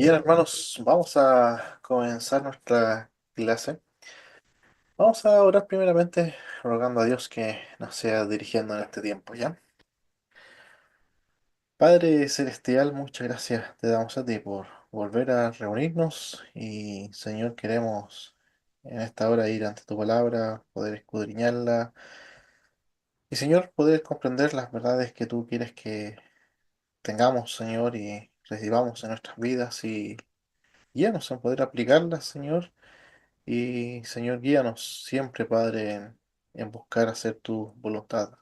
Bien, hermanos, vamos a comenzar nuestra clase. Vamos a orar primeramente rogando a Dios que nos sea dirigiendo en este tiempo, ¿ya? Padre Celestial, muchas gracias te damos a ti por volver a reunirnos y, Señor, queremos en esta hora ir ante tu palabra, poder escudriñarla y, Señor, poder comprender las verdades que tú quieres que tengamos, Señor, y recibamos en nuestras vidas y guíanos en poder aplicarlas, Señor. Y Señor, guíanos siempre, Padre, en buscar hacer tu voluntad.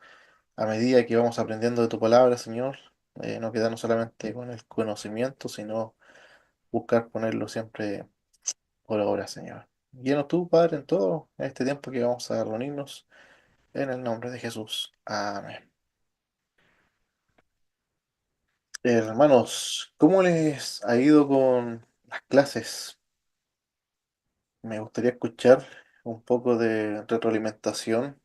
A medida que vamos aprendiendo de tu palabra, Señor, no quedarnos solamente con el conocimiento, sino buscar ponerlo siempre por obra, Señor. Guíanos tú, Padre, en todo este tiempo que vamos a reunirnos, en el nombre de Jesús. Amén. Hermanos, ¿cómo les ha ido con las clases? Me gustaría escuchar un poco de retroalimentación.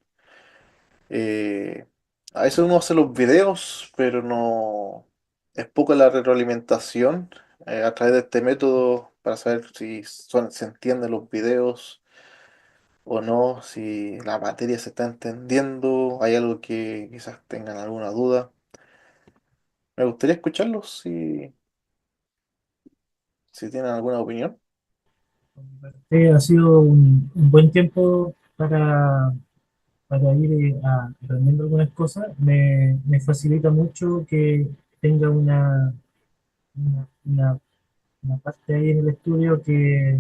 Eh, a veces uno hace los videos, pero no es poca la retroalimentación a través de este método para saber si se entienden los videos o no, si la materia se está entendiendo, hay algo que quizás tengan alguna duda. Me gustaría escucharlos si tienen alguna opinión. Ha sido un buen tiempo para ir aprendiendo algunas cosas. Me facilita mucho que tenga una, una- una parte ahí en el estudio que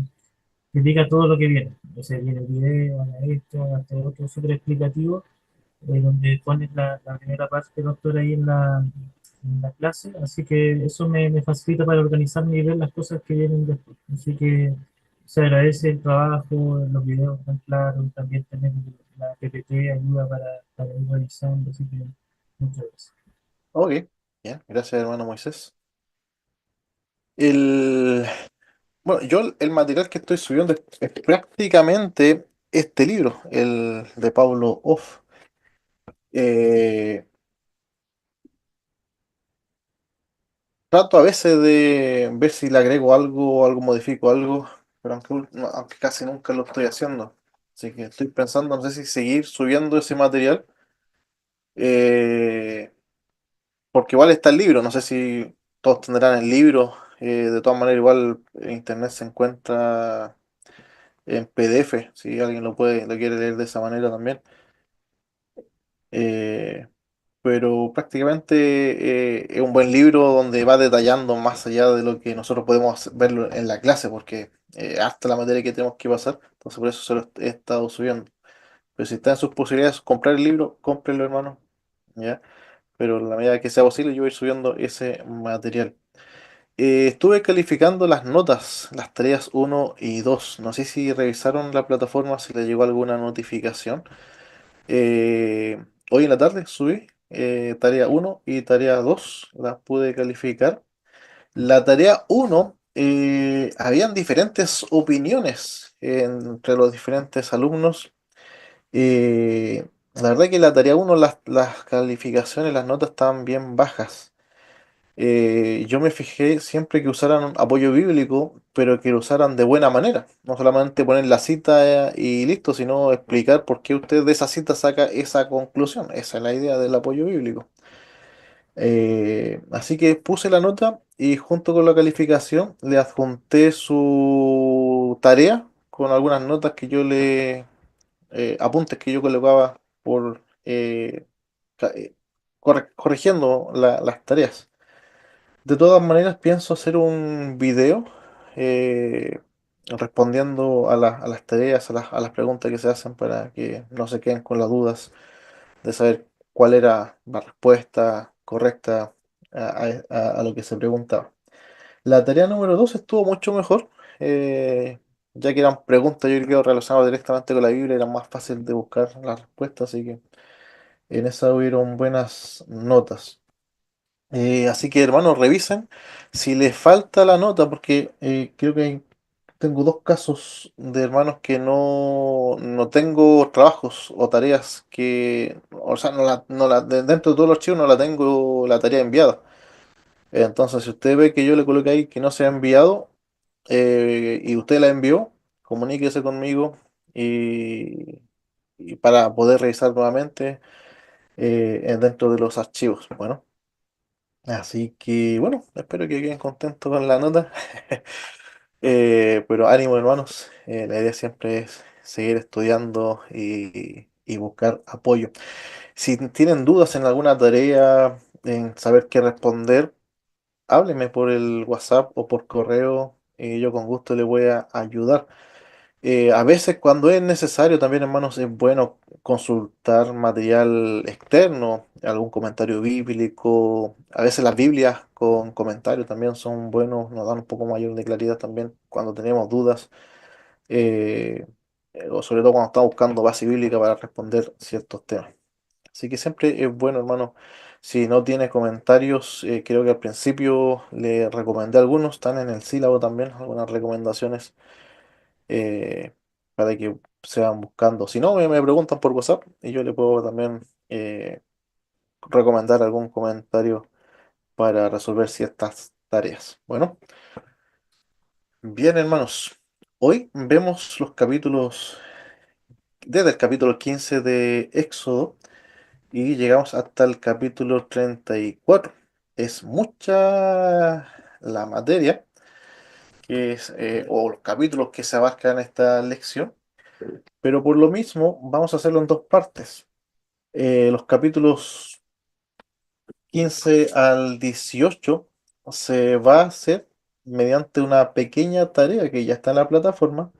diga todo lo que viene. O sea, viene el video, haga esto, haga esto otro, súper explicativo, donde pones la primera parte, doctor, ahí en la clase. Así que eso me facilita para organizarme y ver las cosas que vienen después. Así que se agradece el trabajo, los videos tan claros, también tener la PPT ayuda para ir revisando. Así que muchas gracias. Ok, bien, gracias hermano Moisés. El, bueno, yo el material que estoy subiendo es prácticamente este libro, el de Pablo Off. Eh, Trato a veces de ver si le agrego algo, algo modifico algo, pero aunque casi nunca lo estoy haciendo. Así que estoy pensando, no sé si seguir subiendo ese material, eh, porque igual está el libro, no sé si todos tendrán el libro. De todas maneras, igual en internet se encuentra en PDF, si alguien lo quiere leer de esa manera también. Eh, pero prácticamente es un buen libro donde va detallando más allá de lo que nosotros podemos verlo en la clase, porque hasta la materia que tenemos que pasar, entonces por eso se lo he estado subiendo. Pero si está en sus posibilidades comprar el libro, cómprenlo, hermano, ¿ya? Pero en la medida que sea posible, yo voy a ir subiendo ese material. Estuve calificando las notas, las tareas uno y 2. No sé si revisaron la plataforma, si les llegó alguna notificación. Hoy en la tarde subí tarea uno y tarea 2 las pude calificar. La tarea uno habían diferentes opiniones entre los diferentes alumnos. La verdad que la tarea uno las calificaciones, las notas estaban bien bajas. Yo me fijé siempre que usaran apoyo bíblico, pero que lo usaran de buena manera. No solamente poner la cita y listo, sino explicar por qué usted de esa cita saca esa conclusión. Esa es la idea del apoyo bíblico. Así que puse la nota y junto con la calificación le adjunté su tarea con algunas notas que apuntes que yo colocaba por corrigiendo las tareas. De todas maneras, pienso hacer un video respondiendo a las tareas, a las preguntas que se hacen para que no se queden con las dudas de saber cuál era la respuesta correcta a lo que se preguntaba. La tarea número 2 estuvo mucho mejor, ya que eran preguntas yo creo relacionadas directamente con la Biblia, era más fácil de buscar las respuestas, así que en esa hubieron buenas notas. Así que hermanos, revisen si les falta la nota, porque creo que tengo dos casos de hermanos que no tengo trabajos o tareas que, o sea, dentro de todos los archivos no la tengo la tarea enviada. Entonces, si usted ve que yo le coloqué ahí que no se ha enviado y usted la envió, comuníquese conmigo y, y para poder revisar nuevamente dentro de los archivos. Bueno, así que bueno, espero que queden contentos con la nota. Pero ánimo, hermanos. La idea siempre es seguir estudiando y buscar apoyo. Si tienen dudas en alguna tarea, en saber qué responder, hábleme por el WhatsApp o por correo y yo con gusto le voy a ayudar. A veces cuando es necesario también, hermanos, es bueno consultar material externo, algún comentario bíblico. A veces las Biblias con comentarios también son buenos, nos dan un poco mayor de claridad también cuando tenemos dudas, eh, o sobre todo cuando estamos buscando base bíblica para responder ciertos temas. Así que siempre es bueno, hermano. Si no tiene comentarios, creo que al principio le recomendé algunos, están en el sílabo también, algunas recomendaciones eh, para que se van buscando. Si no, me preguntan por WhatsApp y yo le puedo también recomendar algún comentario para resolver ciertas tareas. Bueno, bien, hermanos. Hoy vemos los capítulos, desde el capítulo 15 de Éxodo y llegamos hasta el capítulo 34. Es mucha la materia que es, o los capítulos que se abarcan en esta lección, pero por lo mismo vamos a hacerlo en dos partes. Los capítulos 15 al 18 se va a hacer mediante una pequeña tarea que ya está en la plataforma.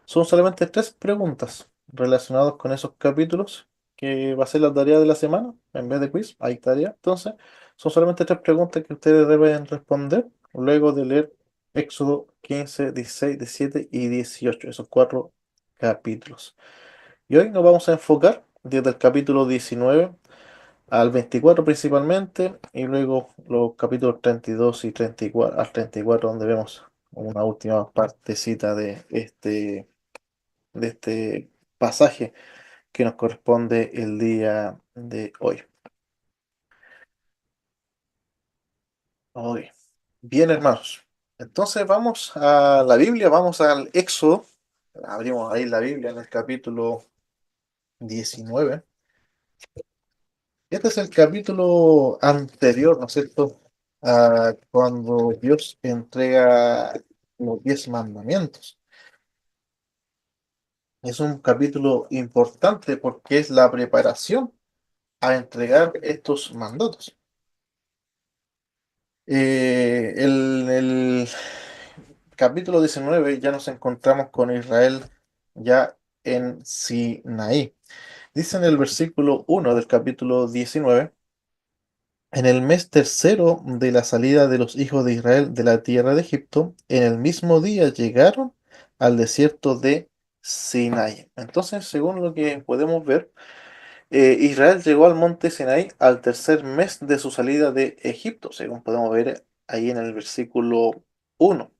Son solamente tres preguntas relacionadas con esos capítulos, que va a ser la tarea de la semana. En vez de quiz, hay tarea. Entonces, son solamente tres preguntas que ustedes deben responder luego de leer Éxodo 15, 16, 17 y 18, esos cuatro capítulos. Y hoy nos vamos a enfocar desde el capítulo 19 al 24 principalmente, y luego los capítulos 32 y 34, al 34 donde vemos una última partecita de este pasaje que nos corresponde el día de hoy. Hoy. Bien, hermanos. Entonces vamos a la Biblia, vamos al Éxodo. Abrimos ahí la Biblia en el capítulo 19. Este es el capítulo anterior, ¿no es cierto? A cuando Dios entrega los 10 mandamientos. Es un capítulo importante porque es la preparación a entregar estos mandatos. En el capítulo 19 ya nos encontramos con Israel ya en Sinaí. Dice en el versículo 1 del capítulo 19. En el mes tercero de la salida de los hijos de Israel de la tierra de Egipto, en el mismo día llegaron al desierto de Sinaí. Entonces, según lo que podemos ver, Israel llegó al monte Sinaí al tercer mes de su salida de Egipto, según podemos ver ahí en el versículo 1.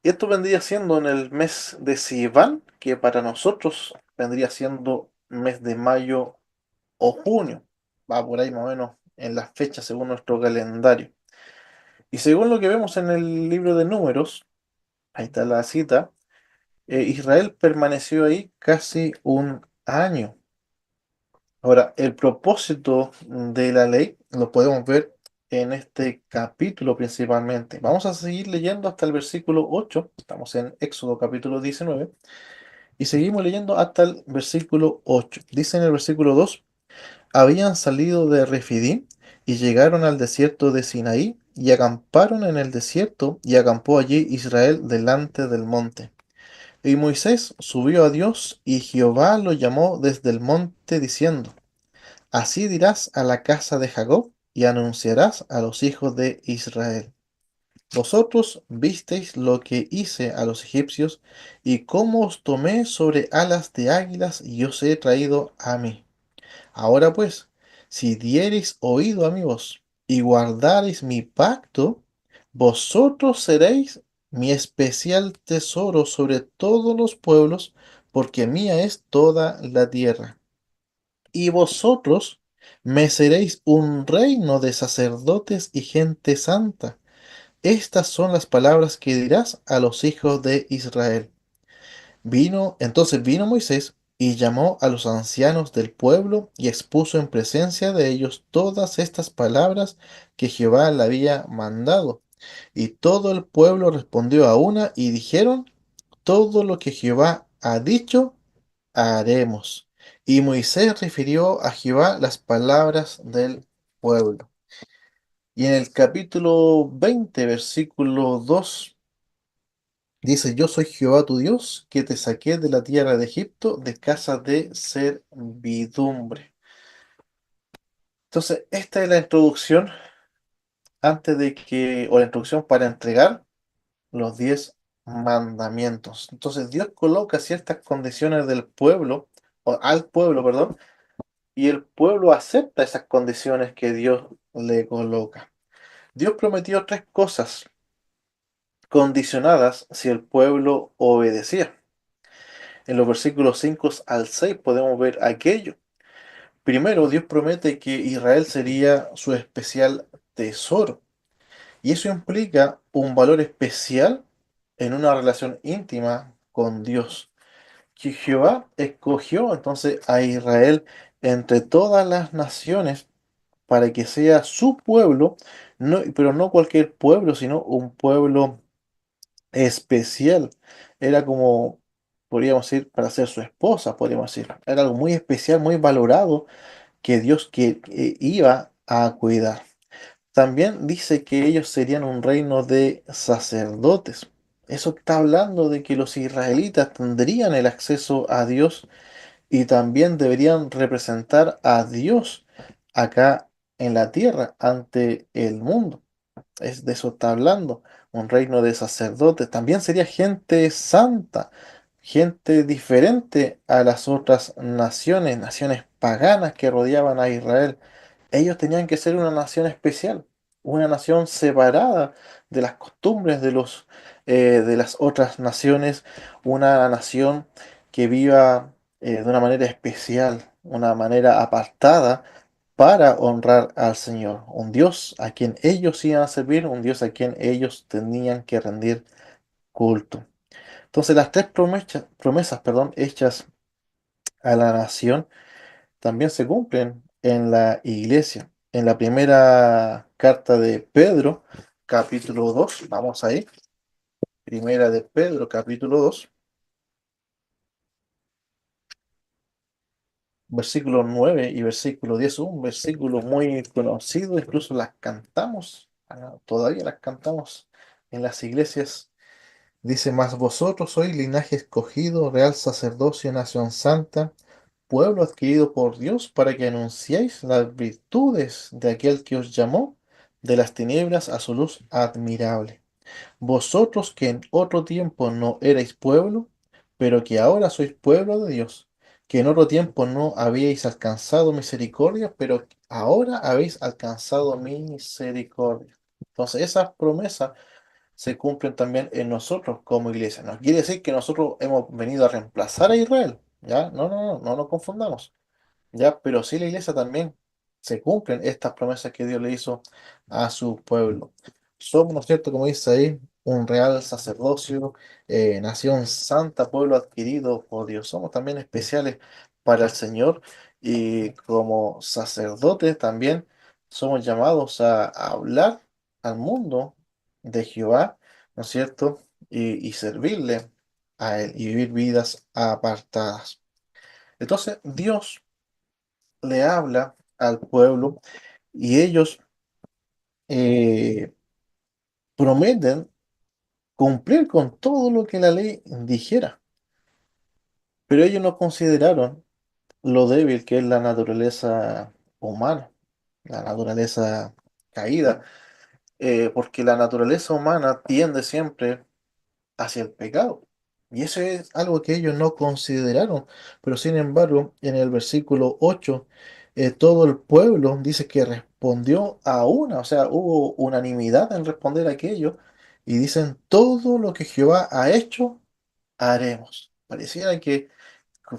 Y esto vendría siendo en el mes de Sivan, que para nosotros vendría siendo mes de mayo o junio. Va por ahí más o menos en las fechas según nuestro calendario. Y según lo que vemos en el libro de Números, ahí está la cita, Israel permaneció ahí casi un año. Ahora, el propósito de la ley lo podemos ver en este capítulo principalmente. Vamos a seguir leyendo hasta el versículo 8. Estamos en Éxodo capítulo 19 y seguimos leyendo hasta el versículo 8. Dice en el versículo 2: habían salido de Refidim y llegaron al desierto de Sinaí y acamparon en el desierto, y acampó allí Israel delante del monte. Y Moisés subió a Dios, y Jehová lo llamó desde el monte diciendo: así dirás a la casa de Jacob y anunciarás a los hijos de Israel: vosotros visteis lo que hice a los egipcios, y cómo os tomé sobre alas de águilas y os he traído a mí. Ahora pues, si diereis oído a mi voz y guardareis mi pacto, vosotros seréis mi especial tesoro sobre todos los pueblos, porque mía es toda la tierra. Y vosotros Me seréis un reino de sacerdotes y gente santa. Estas son las palabras que dirás a los hijos de Israel. Entonces vino Moisés y llamó a los ancianos del pueblo y expuso en presencia de ellos todas estas palabras que Jehová le había mandado. Y todo el pueblo respondió a una y dijeron, todo lo que Jehová ha dicho, haremos. Y Moisés refirió a Jehová las palabras del pueblo. Y en el capítulo 20 versículo 2 dice, yo soy Jehová tu Dios, que te saqué de la tierra de Egipto, de casa de servidumbre. Entonces, esta es la introducción o la introducción para entregar los 10 mandamientos. Entonces, Dios coloca ciertas condiciones del pueblo, o al pueblo, perdón, y el pueblo acepta esas condiciones que Dios le coloca. Dios prometió 3 cosas condicionadas si el pueblo obedecía. En los versículos 5 al 6 podemos ver aquello. Primero, Dios promete que Israel sería su especial tesoro. Y eso implica un valor especial en una relación íntima con Dios. Que Jehová escogió entonces a Israel entre todas las naciones para que sea su pueblo, pero no cualquier pueblo, sino un pueblo especial. Era como, podríamos decir, para ser su esposa, podríamos decir. Era algo muy especial, muy valorado que iba a cuidar. También dice que ellos serían un reino de sacerdotes. Eso está hablando de que los israelitas tendrían el acceso a Dios y también deberían representar a Dios acá en la tierra ante el mundo. Es de eso está hablando, un reino de sacerdotes. También sería gente santa, gente diferente a las otras naciones, naciones paganas que rodeaban a Israel. Ellos tenían que ser una nación especial, una nación separada de las costumbres de las otras naciones, una nación que viva de una manera especial, una manera apartada para honrar al Señor, un Dios a quien ellos iban a servir, un Dios a quien ellos tenían que rendir culto. Entonces las 3 promesas, perdón, hechas a la nación también se cumplen en la iglesia. En la primera carta de Pedro, capítulo 2, vamos ahí, primera de Pedro, capítulo 2, versículo 9 y versículo 10, un versículo muy conocido, incluso las cantamos, todavía las cantamos en las iglesias. Dice, mas vosotros sois linaje escogido, real sacerdocio, nación santa, pueblo adquirido por Dios, para que anunciéis las virtudes de aquel que os llamó de las tinieblas a su luz admirable. Vosotros que en otro tiempo no erais pueblo, pero que ahora sois pueblo de Dios, que en otro tiempo no habíais alcanzado misericordia, pero ahora habéis alcanzado misericordia. Entonces, esas promesas se cumplen también en nosotros como iglesia. No quiere decir que nosotros hemos venido a reemplazar a Israel, ¿ya? No, no, no, no nos confundamos. Ya, pero sí la iglesia también se cumplen estas promesas que Dios le hizo a su pueblo. Somos, ¿no es cierto? Como dice ahí, un real sacerdocio, nación santa, pueblo adquirido por Dios. Somos también especiales para el Señor y como sacerdotes también somos llamados a hablar al mundo de Jehová, ¿no es cierto? Y servirle a Él y vivir vidas apartadas. Entonces, Dios le habla al pueblo y ellos eh, prometen cumplir con todo lo que la ley dijera, pero ellos no consideraron lo débil que es la naturaleza humana, la naturaleza caída, porque la naturaleza humana tiende siempre hacia el pecado. Y eso es algo que ellos no consideraron. Pero sin embargo, en el versículo 8 todo el pueblo dice que respondió a una, o sea, hubo unanimidad en responder a aquello. Y dicen, todo lo que Jehová ha hecho, haremos. Pareciera que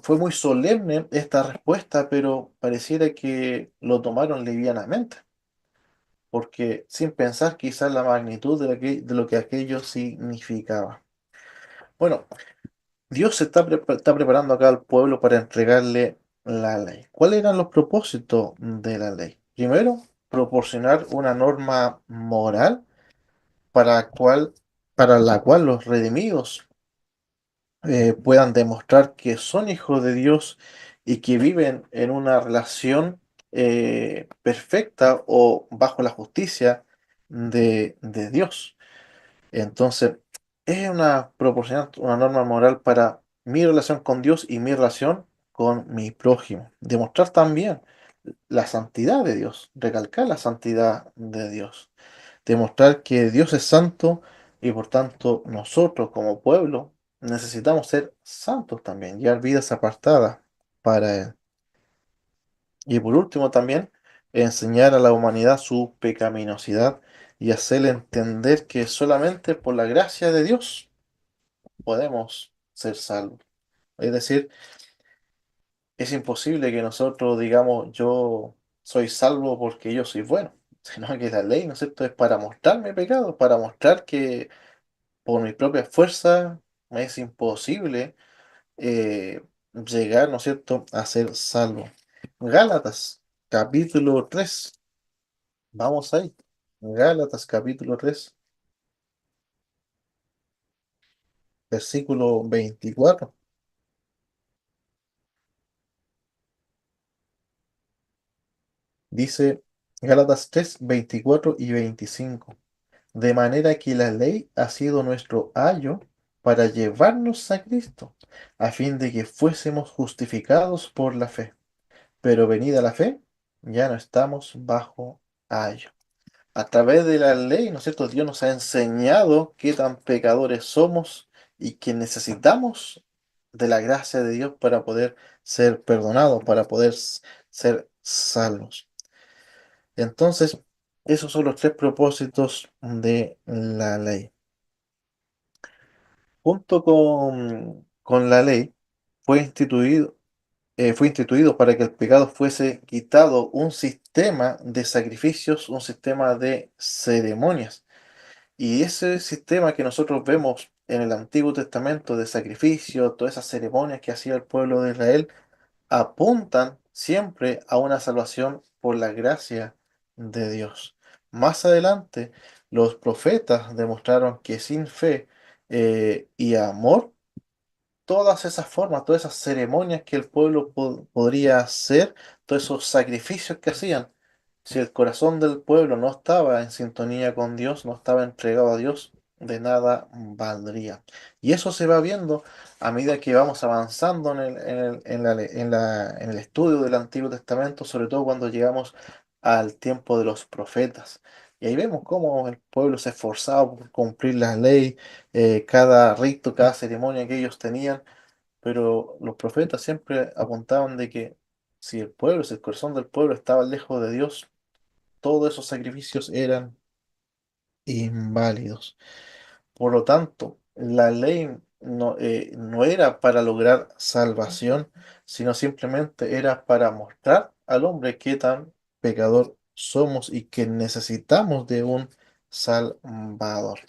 fue muy solemne esta respuesta, pero pareciera que lo tomaron livianamente, porque sin pensar quizás la magnitud de lo que aquello significaba. Bueno, Dios está preparando acá al pueblo para entregarle la ley. ¿Cuáles eran los propósitos de la ley? Primero, proporcionar una norma moral para, para la cual los redimidos puedan demostrar que son hijos de Dios y que viven en una relación perfecta o bajo la justicia de Dios. Entonces, es una proporcionar una norma moral para mi relación con Dios y mi relación con mi prójimo. Demostrar también la santidad de Dios, recalcar la santidad de Dios. Demostrar que Dios es santo y por tanto nosotros como pueblo necesitamos ser santos también, llevar vidas apartadas para Él. Y por último también enseñar a la humanidad su pecaminosidad y hacerle entender que solamente por la gracia de Dios podemos ser salvos. Es decir, es imposible que nosotros digamos yo soy salvo porque yo soy bueno, sino que la ley, ¿no es cierto?, es para mostrar mi pecado, para mostrar que por mi propia fuerza me es imposible llegar, ¿no es cierto?, a ser salvo. Gálatas, capítulo 3, vamos ahí. Gálatas, capítulo 3, versículo 24. Dice Gálatas 3 24 y 25. De manera que la ley ha sido nuestro ayo para llevarnos a Cristo, a fin de que fuésemos justificados por la fe. Pero venida la fe, ya no estamos bajo ayo. A través de la ley, ¿no es cierto? Dios nos ha enseñado qué tan pecadores somos y que necesitamos de la gracia de Dios para poder ser perdonados, para poder ser salvos. Entonces, esos son los tres propósitos de la ley. Junto con la ley, fue instituido para que el pecado fuese quitado un sistema de sacrificios, un sistema de ceremonias. Y ese sistema que nosotros vemos en el Antiguo Testamento de sacrificio, todas esas ceremonias que hacía el pueblo de Israel, apuntan siempre a una salvación por la gracia de Dios. Más adelante, los profetas demostraron que sin fe y amor, todas esas formas, todas esas ceremonias que el pueblo podría hacer, todos esos sacrificios que hacían, si el corazón del pueblo no estaba en sintonía con Dios, no estaba entregado a Dios, de nada valdría. Y eso se va viendo a medida que vamos avanzando en el estudio del Antiguo Testamento, sobre todo cuando llegamos al tiempo de los profetas. Y ahí vemos cómo el pueblo se esforzaba por cumplir la ley, cada rito, cada ceremonia que ellos tenían, pero los profetas siempre apuntaban de que si el corazón del pueblo estaba lejos de Dios, todos esos sacrificios eran inválidos. Por lo tanto, la ley no era para lograr salvación, sino simplemente era para mostrar al hombre qué tan pecador somos y que necesitamos de un Salvador.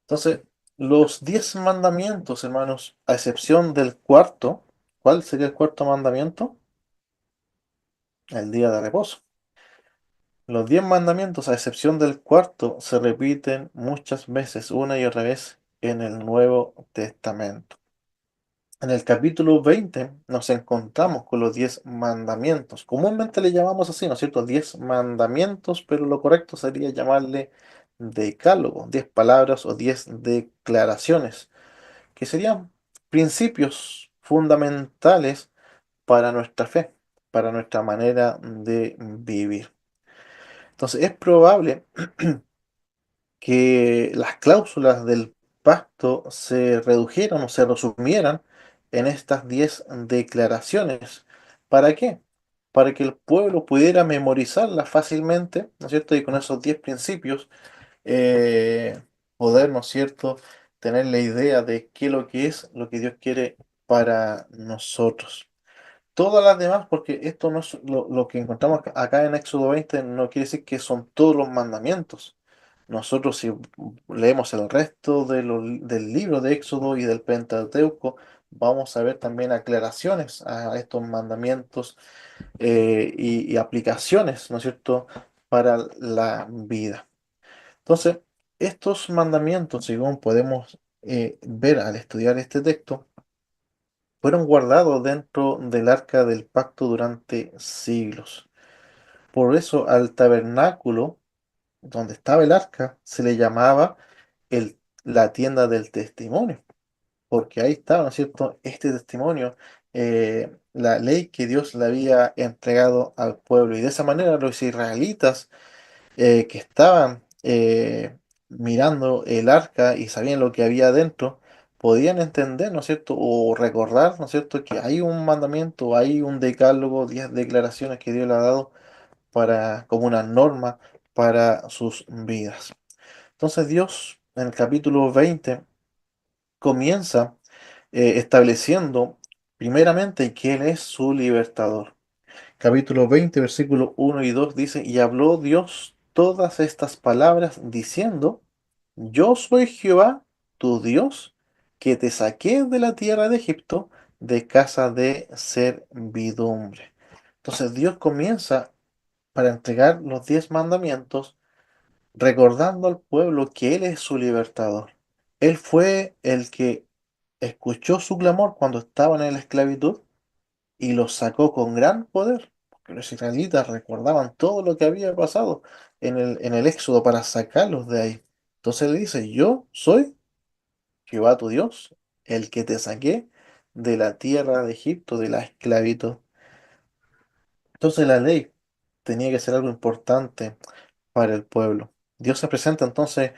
Entonces, los 10 mandamientos, hermanos, a excepción del cuarto, ¿cuál sería el cuarto mandamiento? El día de reposo. Los 10 mandamientos, a excepción del cuarto, se repiten muchas veces, una y otra vez, en el Nuevo Testamento. En el capítulo 20 nos encontramos con los 10 mandamientos. Comúnmente le llamamos así, ¿no es cierto? 10 mandamientos, pero lo correcto sería llamarle decálogo, 10 palabras o 10 declaraciones, que serían principios fundamentales para nuestra fe, para nuestra manera de vivir. Entonces, es probable que las cláusulas del pacto se redujeran o se resumieran en estas 10 declaraciones. ¿Para qué? Para que el pueblo pudiera memorizarlas fácilmente, ¿no es cierto? Y con esos 10 principios, poder, ¿no es cierto?, tener la idea de qué es lo que Dios quiere para nosotros. Todas las demás, porque esto no es lo que encontramos acá en Éxodo 20, no quiere decir que son todos los mandamientos. Nosotros si leemos el resto del libro de Éxodo y del Pentateuco, vamos a ver también aclaraciones a estos mandamientos y aplicaciones, ¿no es cierto?, para la vida. Entonces, estos mandamientos, según podemos ver al estudiar este texto, fueron guardados dentro del arca del pacto durante siglos. Por eso al tabernáculo donde estaba el arca se le llamaba la tienda del testimonio, porque ahí estaba, ¿no es cierto?, este testimonio, la ley que Dios le había entregado al pueblo. Y de esa manera los israelitas que estaban mirando el arca y sabían lo que había dentro, podían entender, ¿no es cierto? O recordar, ¿no es cierto?, que hay un mandamiento, hay un decálogo, 10 declaraciones que Dios le ha dado como una norma para sus vidas. Entonces Dios, en el capítulo 20 comienza estableciendo primeramente que Él es su libertador. Capítulo 20 versículos 1 y 2 dice, y habló Dios todas estas palabras diciendo, yo soy Jehová, tu Dios, que te saqué de la tierra de Egipto, de casa de servidumbre. Entonces Dios comienza para entregar los 10 mandamientos, recordando al pueblo que Él es su libertador. Él fue el que escuchó su clamor cuando estaban en la esclavitud y los sacó con gran poder, porque los israelitas recordaban todo lo que había pasado en el Éxodo para sacarlos de ahí. Entonces le dice, yo soy Jehová tu Dios, el que te saqué de la tierra de Egipto, de la esclavitud. Entonces la ley tenía que ser algo importante para el pueblo. Dios se presenta entonces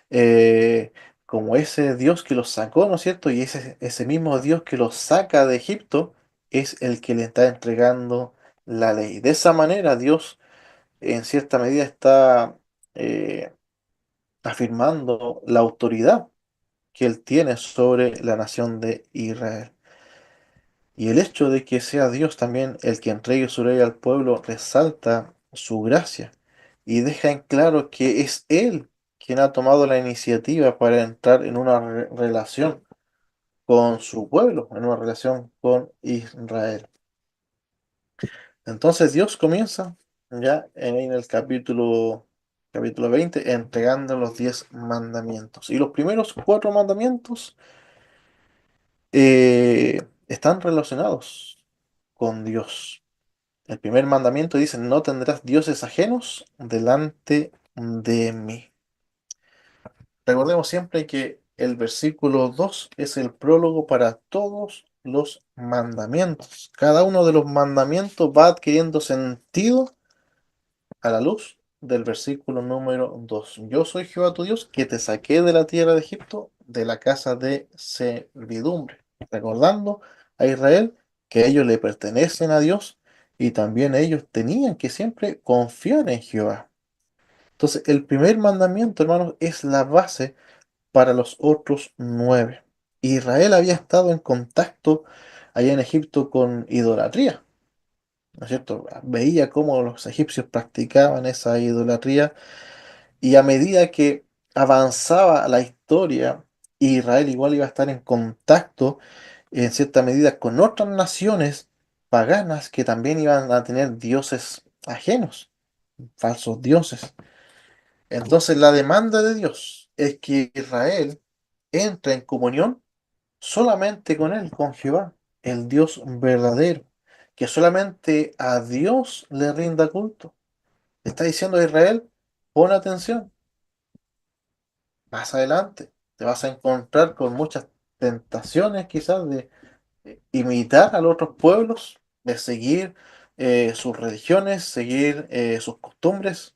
eh, como ese Dios que los sacó, ¿no es cierto? Y ese mismo Dios que los saca de Egipto es el que le está entregando la ley. De esa manera Dios en cierta medida está eh, afirmando la autoridad que él tiene sobre la nación de Israel. Y el hecho de que sea Dios también el que entregue su ley al pueblo resalta su gracia y deja en claro que es Él quien ha tomado la iniciativa para entrar en una relación con su pueblo, en una relación con Israel. Entonces Dios comienza ya en el capítulo 20 entregando los 10 mandamientos. Y los primeros 4 mandamientos están relacionados con Dios. El primer mandamiento dice, no tendrás dioses ajenos delante de mí. Recordemos siempre que el versículo 2 es el prólogo para todos los mandamientos. Cada uno de los mandamientos va adquiriendo sentido a la luz del versículo número 2. Yo soy Jehová tu Dios que te saqué de la tierra de Egipto, de la casa de servidumbre. Recordando a Israel que ellos le pertenecen a Dios y también ellos tenían que siempre confiar en Jehová. Entonces, el primer mandamiento, hermanos, es la base para los otros 9. Israel había estado en contacto allá en Egipto con idolatría, ¿no es cierto? Veía cómo los egipcios practicaban esa idolatría y a medida que avanzaba la historia, Israel igual iba a estar en contacto en cierta medida con otras naciones paganas que también iban a tener dioses ajenos, falsos dioses. Entonces la demanda de Dios es que Israel entre en comunión solamente con Él, con Jehová, el Dios verdadero, que solamente a Dios le rinda culto. Está diciendo a Israel, pon atención, más adelante te vas a encontrar con muchas tentaciones quizás de imitar a los otros pueblos, de seguir sus religiones, seguir sus costumbres,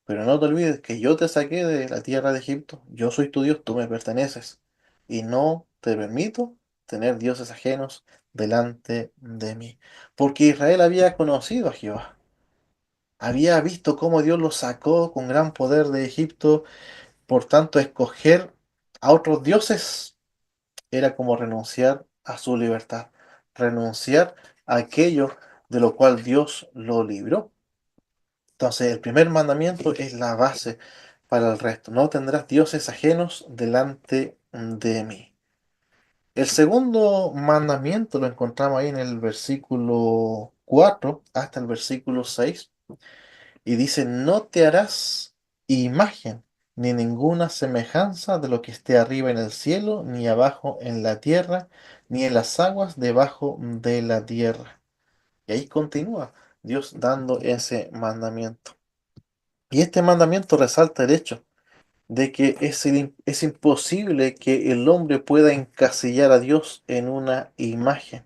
pero no te olvides que yo te saqué de la tierra de Egipto, yo soy tu Dios, tú me perteneces, y no te permito tener dioses ajenos delante de mí. Porque Israel había conocido a Jehová, había visto cómo Dios lo sacó con gran poder de Egipto, por tanto escoger a otros dioses era como renunciar a su libertad, renunciar a aquello de lo cual Dios lo libró. Entonces, el primer mandamiento es la base para el resto. No tendrás dioses ajenos delante de mí. El segundo mandamiento lo encontramos ahí en el versículo 4 hasta el versículo 6 y dice, no te harás imagen ni ninguna semejanza de lo que esté arriba en el cielo, ni abajo en la tierra, ni en las aguas debajo de la tierra. Y ahí continúa Dios dando ese mandamiento. Y este mandamiento resalta el hecho de que es imposible que el hombre pueda encasillar a Dios en una imagen,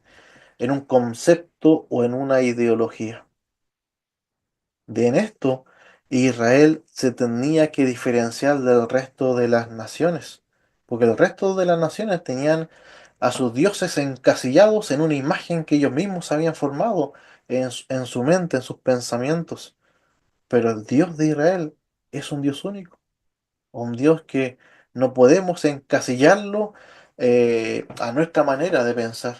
en un concepto o en una ideología. En esto, Israel se tenía que diferenciar del resto de las naciones, porque el resto de las naciones tenían a sus dioses encasillados en una imagen que ellos mismos habían formado en su mente, en sus pensamientos. Pero el Dios de Israel es un Dios único, un Dios que no podemos encasillarlo a nuestra manera de pensar,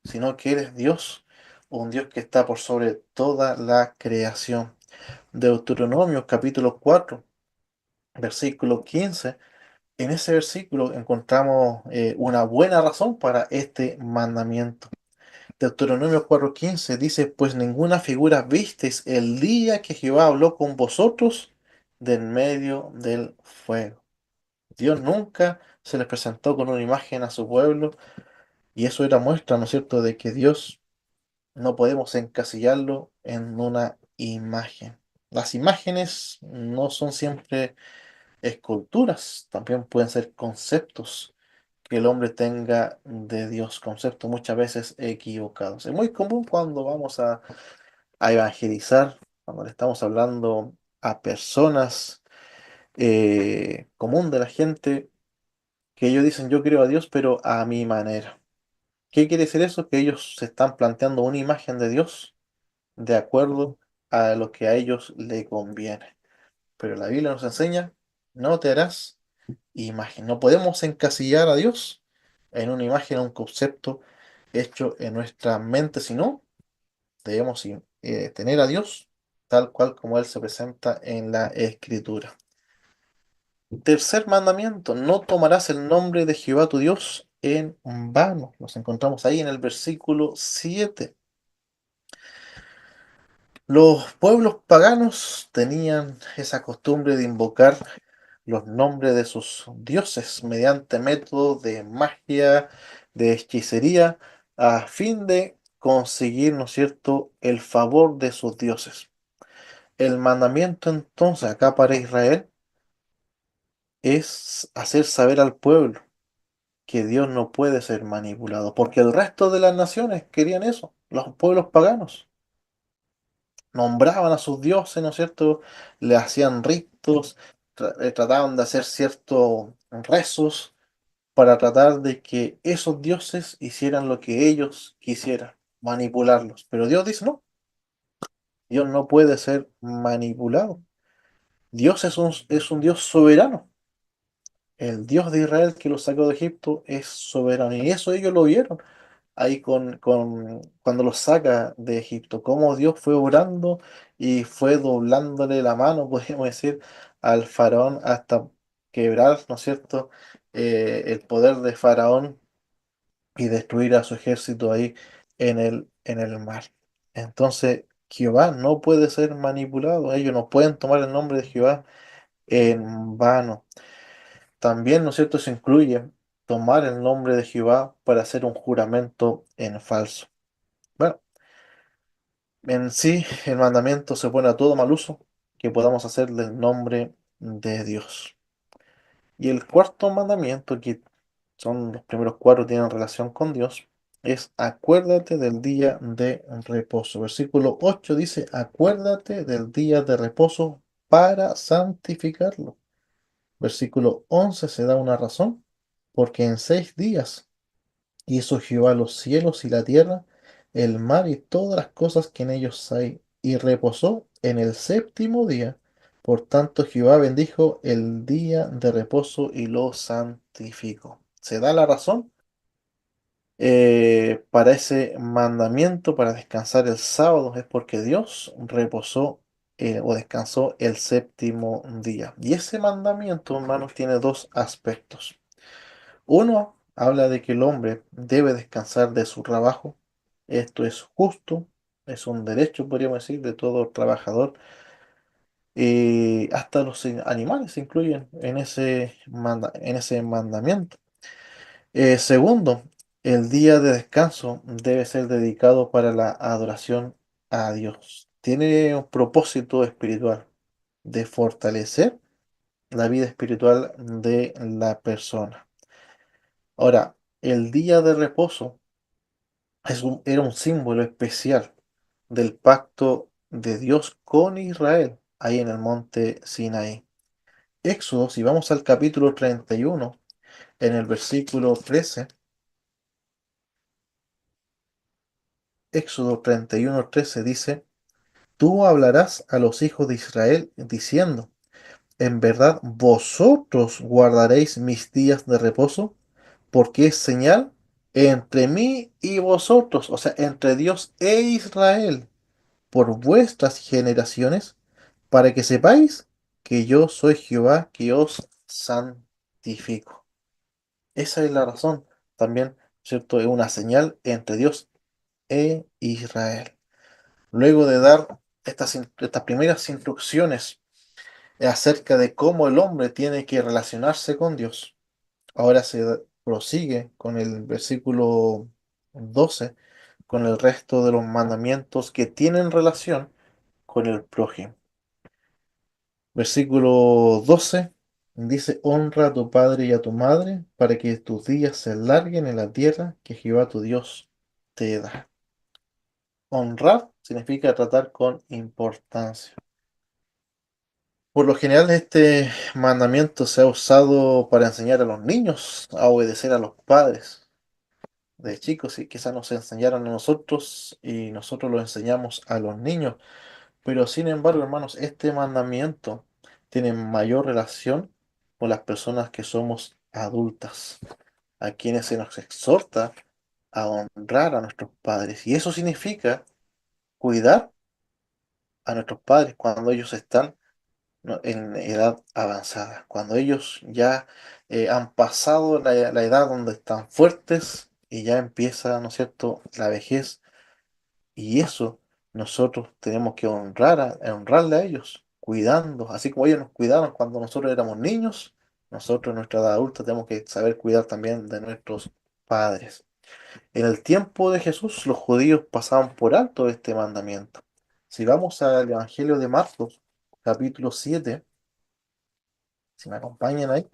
sino que Él es Dios, un Dios que está por sobre toda la creación. Deuteronomio capítulo 4 versículo 15. En ese versículo encontramos una buena razón para este mandamiento. Deuteronomio 4:15 dice, pues ninguna figura visteis el día que Jehová habló con vosotros de en medio del fuego. Dios nunca se les presentó con una imagen a su pueblo y eso era muestra, ¿no es cierto?, de que Dios no podemos encasillarlo en una imagen. Las imágenes no son siempre esculturas, también pueden ser conceptos que el hombre tenga de Dios, conceptos muchas veces equivocados. Es muy común cuando vamos a evangelizar, cuando le estamos hablando a personas común de la gente, que ellos dicen yo creo a Dios, pero a mi manera. ¿Qué quiere decir eso? Que ellos se están planteando una imagen de Dios de acuerdo a lo que a ellos le conviene. Pero la Biblia nos enseña, no te harás imagen. No podemos encasillar a Dios en una imagen, en un concepto hecho en nuestra mente, sino debemos tener a Dios tal cual como Él se presenta en la Escritura. Tercer mandamiento, no tomarás el nombre de Jehová tu Dios en vano. Nos encontramos ahí en el versículo 7. Los pueblos paganos tenían esa costumbre de invocar los nombres de sus dioses mediante métodos de magia, de hechicería, a fin de conseguir, ¿no es cierto?, el favor de sus dioses. El mandamiento entonces acá para Israel es hacer saber al pueblo que Dios no puede ser manipulado, porque el resto de las naciones querían eso, los pueblos paganos. Nombraban a sus dioses, ¿no es cierto? Le hacían ritos, trataban de hacer ciertos rezos para tratar de que esos dioses hicieran lo que ellos quisieran, manipularlos. Pero Dios dice, no, Dios no puede ser manipulado. Dios es un Dios soberano. El Dios de Israel que los sacó de Egipto es soberano. Y eso ellos lo vieron ahí cuando los saca de Egipto, cómo Dios fue obrando y fue doblándole la mano, podríamos decir, al faraón hasta quebrar, ¿no es cierto?, el poder de faraón y destruir a su ejército ahí en el mar. Entonces, Jehová no puede ser manipulado, ellos no pueden tomar el nombre de Jehová en vano. También, ¿no es cierto?, se incluye tomar el nombre de Jehová para hacer un juramento en falso. Bueno, en sí, el mandamiento se pone a todo mal uso que podamos hacer del nombre de Dios. Y el cuarto mandamiento, que son los primeros cuatro, tienen relación con Dios, es acuérdate del día de reposo. Versículo 8 dice, acuérdate del día de reposo para santificarlo. Versículo 11 se da una razón, porque en 6 días hizo Jehová los cielos y la tierra, el mar y todas las cosas que en ellos hay, y reposó en el séptimo día. Por tanto, Jehová bendijo el día de reposo y lo santificó. Se da la razón Para ese mandamiento, para descansar el sábado, es porque Dios reposó o descansó el séptimo día. Y ese mandamiento, hermanos, tiene dos aspectos. Uno, habla de que el hombre debe descansar de su trabajo. Esto es justo, es un derecho, podríamos decir, de todo trabajador. Hasta los animales se incluyen en en ese mandamiento. Segundo, el día de descanso debe ser dedicado para la adoración a Dios. Tiene un propósito espiritual de fortalecer la vida espiritual de la persona. Ahora, el día de reposo era un símbolo especial del pacto de Dios con Israel, ahí en el monte Sinaí. Éxodo, si vamos al capítulo 31, en el versículo 13, Éxodo 31:13 dice: Tú hablarás a los hijos de Israel diciendo: En verdad vosotros guardaréis mis días de reposo, porque es señal entre mí y vosotros, o sea, entre Dios e Israel, por vuestras generaciones, para que sepáis que yo soy Jehová que os santifico. Esa es la razón. También, ¿cierto? Es una señal entre Dios e Israel. Luego de dar estas primeras instrucciones acerca de cómo el hombre tiene que relacionarse con Dios, ahora prosigue con el versículo 12, con el resto de los mandamientos que tienen relación con el prójimo. Versículo 12 dice: Honra a tu padre y a tu madre para que tus días se alarguen en la tierra que Jehová tu Dios te da. Honrar significa tratar con importancia. Por lo general, este mandamiento se ha usado para enseñar a los niños a obedecer a los padres. De chicos, y quizás nos enseñaron a nosotros y nosotros lo enseñamos a los niños. Pero sin embargo, hermanos, este mandamiento tiene mayor relación con las personas que somos adultas, a quienes se nos exhorta a honrar a nuestros padres. Y eso significa cuidar a nuestros padres cuando ellos están, ¿no?, en edad avanzada, cuando ellos ya han pasado la edad donde están fuertes y ya empieza, ¿no es cierto?, la vejez. Y eso nosotros tenemos que honrarle a ellos, cuidando, así como ellos nos cuidaban cuando nosotros éramos niños, nosotros en nuestra edad adulta tenemos que saber cuidar también de nuestros padres. En el tiempo de Jesús, los judíos pasaban por alto este mandamiento. Si vamos al Evangelio de Marcos, capítulo 7, si me acompañan ahí,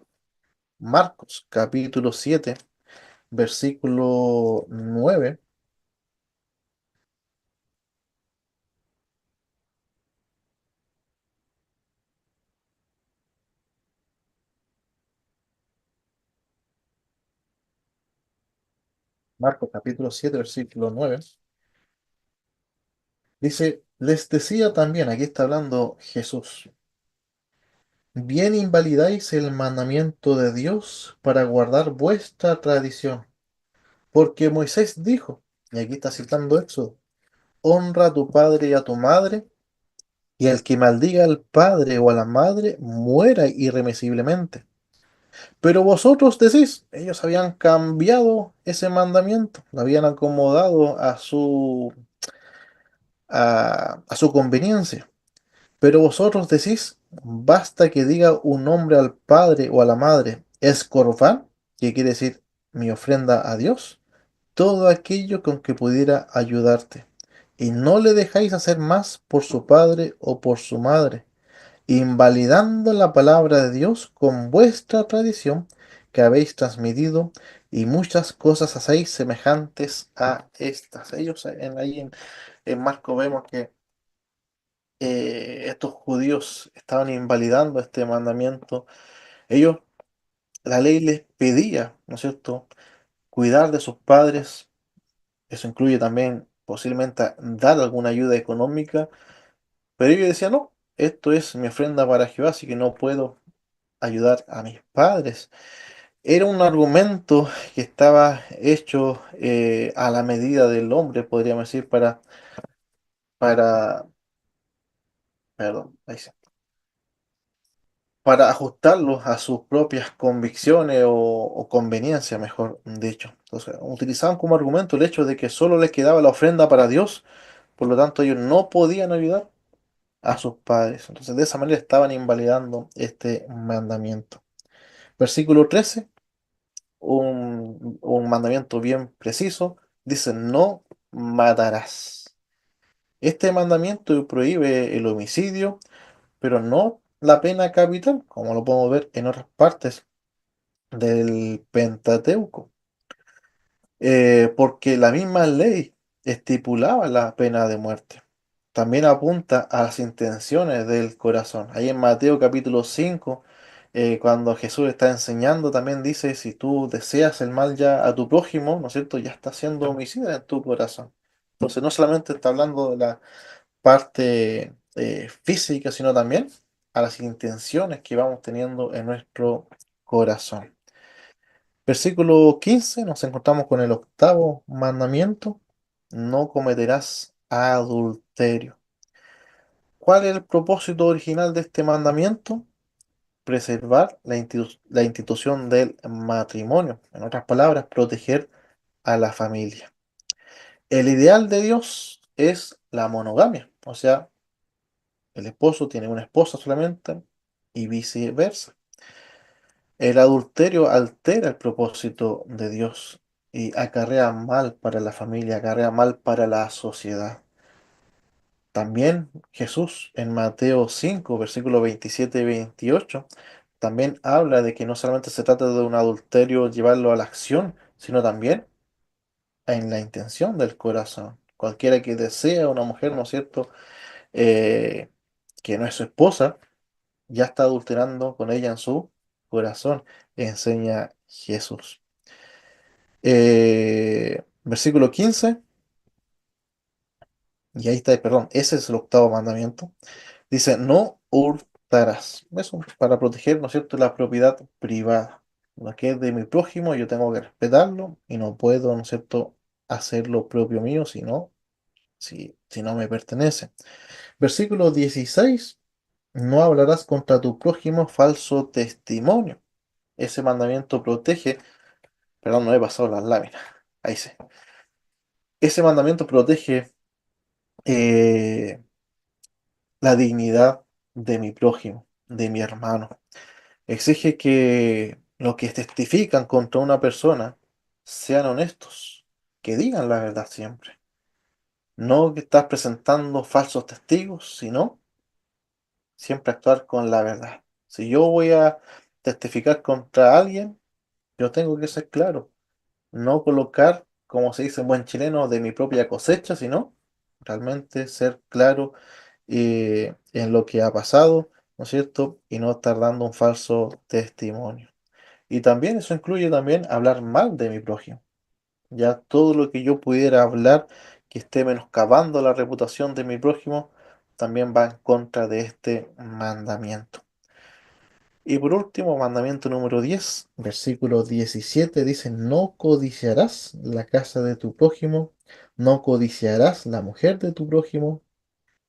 Marcos, capítulo 7, versículo 9. Marcos, capítulo 7, versículo 9. Dice: les decía también, aquí está hablando Jesús, bien invalidáis el mandamiento de Dios para guardar vuestra tradición, porque Moisés dijo, y aquí está citando Éxodo: honra a tu padre y a tu madre, y el que maldiga al padre o a la madre muera irremisiblemente. Pero vosotros decís, ellos habían cambiado ese mandamiento, lo habían acomodado a su conveniencia. Pero vosotros decís, basta que diga un nombre al padre o a la madre, es corbán, que quiere decir mi ofrenda a Dios, todo aquello con que pudiera ayudarte. Y no le dejáis hacer más por su padre o por su madre, invalidando la palabra de Dios con vuestra tradición que habéis transmitido, y muchas cosas hacéis semejantes a estas. Ellos en Marco vemos que estos judíos estaban invalidando este mandamiento. Ellos, la ley les pedía, ¿no es cierto?, cuidar de sus padres. Eso incluye también posiblemente dar alguna ayuda económica, pero ellos decían: no, esto es mi ofrenda para Jehová, así que no puedo ayudar a mis padres. Era un argumento que estaba hecho a la medida del hombre, podríamos decir, para, perdón, ahí sí, para ajustarlos a sus propias convicciones o conveniencia, mejor dicho. Entonces, utilizaban como argumento el hecho de que solo les quedaba la ofrenda para Dios, por lo tanto ellos no podían ayudar a sus padres. Entonces, de esa manera estaban invalidando este mandamiento. Versículo 13, un mandamiento bien preciso, dice, no matarás. Este mandamiento prohíbe el homicidio, pero no la pena capital, como lo podemos ver en otras partes del Pentateuco. Porque la misma ley estipulaba la pena de muerte. También apunta a las intenciones del corazón. Ahí en Mateo capítulo 5, cuando Jesús está enseñando, también dice, si tú deseas el mal ya a tu prójimo, ¿no es cierto? Ya está siendo homicida en tu corazón. Entonces no solamente está hablando de la parte física, sino también a las intenciones que vamos teniendo en nuestro corazón. Versículo 15, nos encontramos con el octavo mandamiento, no cometerás adulterio. ¿Cuál es el propósito original de este mandamiento? Preservar la institución del matrimonio. En otras palabras, proteger a la familia. El ideal de Dios es la monogamia, o sea, el esposo tiene una esposa solamente y viceversa. El adulterio altera el propósito de Dios y acarrea mal para la familia, acarrea mal para la sociedad. También Jesús en Mateo 5, versículos 27 y 28, también habla de que no solamente se trata de un adulterio llevarlo a la acción, sino también en la intención del corazón. Cualquiera que desea a una mujer, ¿no es cierto?, Eh, que no es su esposa, ya está adulterando con ella en su corazón, enseña Jesús. Versículo 15, y ahí está, perdón, ese es el octavo mandamiento. Dice, no hurtarás. Eso para proteger, ¿no es cierto?, la propiedad privada. Lo que es de mi prójimo, yo tengo que respetarlo y no puedo, ¿no es cierto?, hacer lo propio mío, si no me pertenece. Versículo 16, no hablarás contra tu prójimo falso testimonio. Ese mandamiento protege, perdón, no he pasado las láminas. Ahí sí. Ese mandamiento protege eh, la dignidad de mi prójimo, de mi hermano. Exige que los que testifican contra una persona sean honestos, que digan la verdad siempre. No que estás presentando falsos testigos, sino siempre actuar con la verdad. Si yo voy a testificar contra alguien, yo tengo que ser claro. No colocar, como se dice en buen chileno, de mi propia cosecha, sino realmente ser claro en lo que ha pasado, ¿no es cierto? Y no estar dando un falso testimonio. Y también eso incluye también hablar mal de mi prójimo. Ya todo lo que yo pudiera hablar que esté menoscabando la reputación de mi prójimo, también va en contra de este mandamiento. Y por último, mandamiento número 10 versículo 17 dice, no codiciarás la casa de tu prójimo, no codiciarás la mujer de tu prójimo,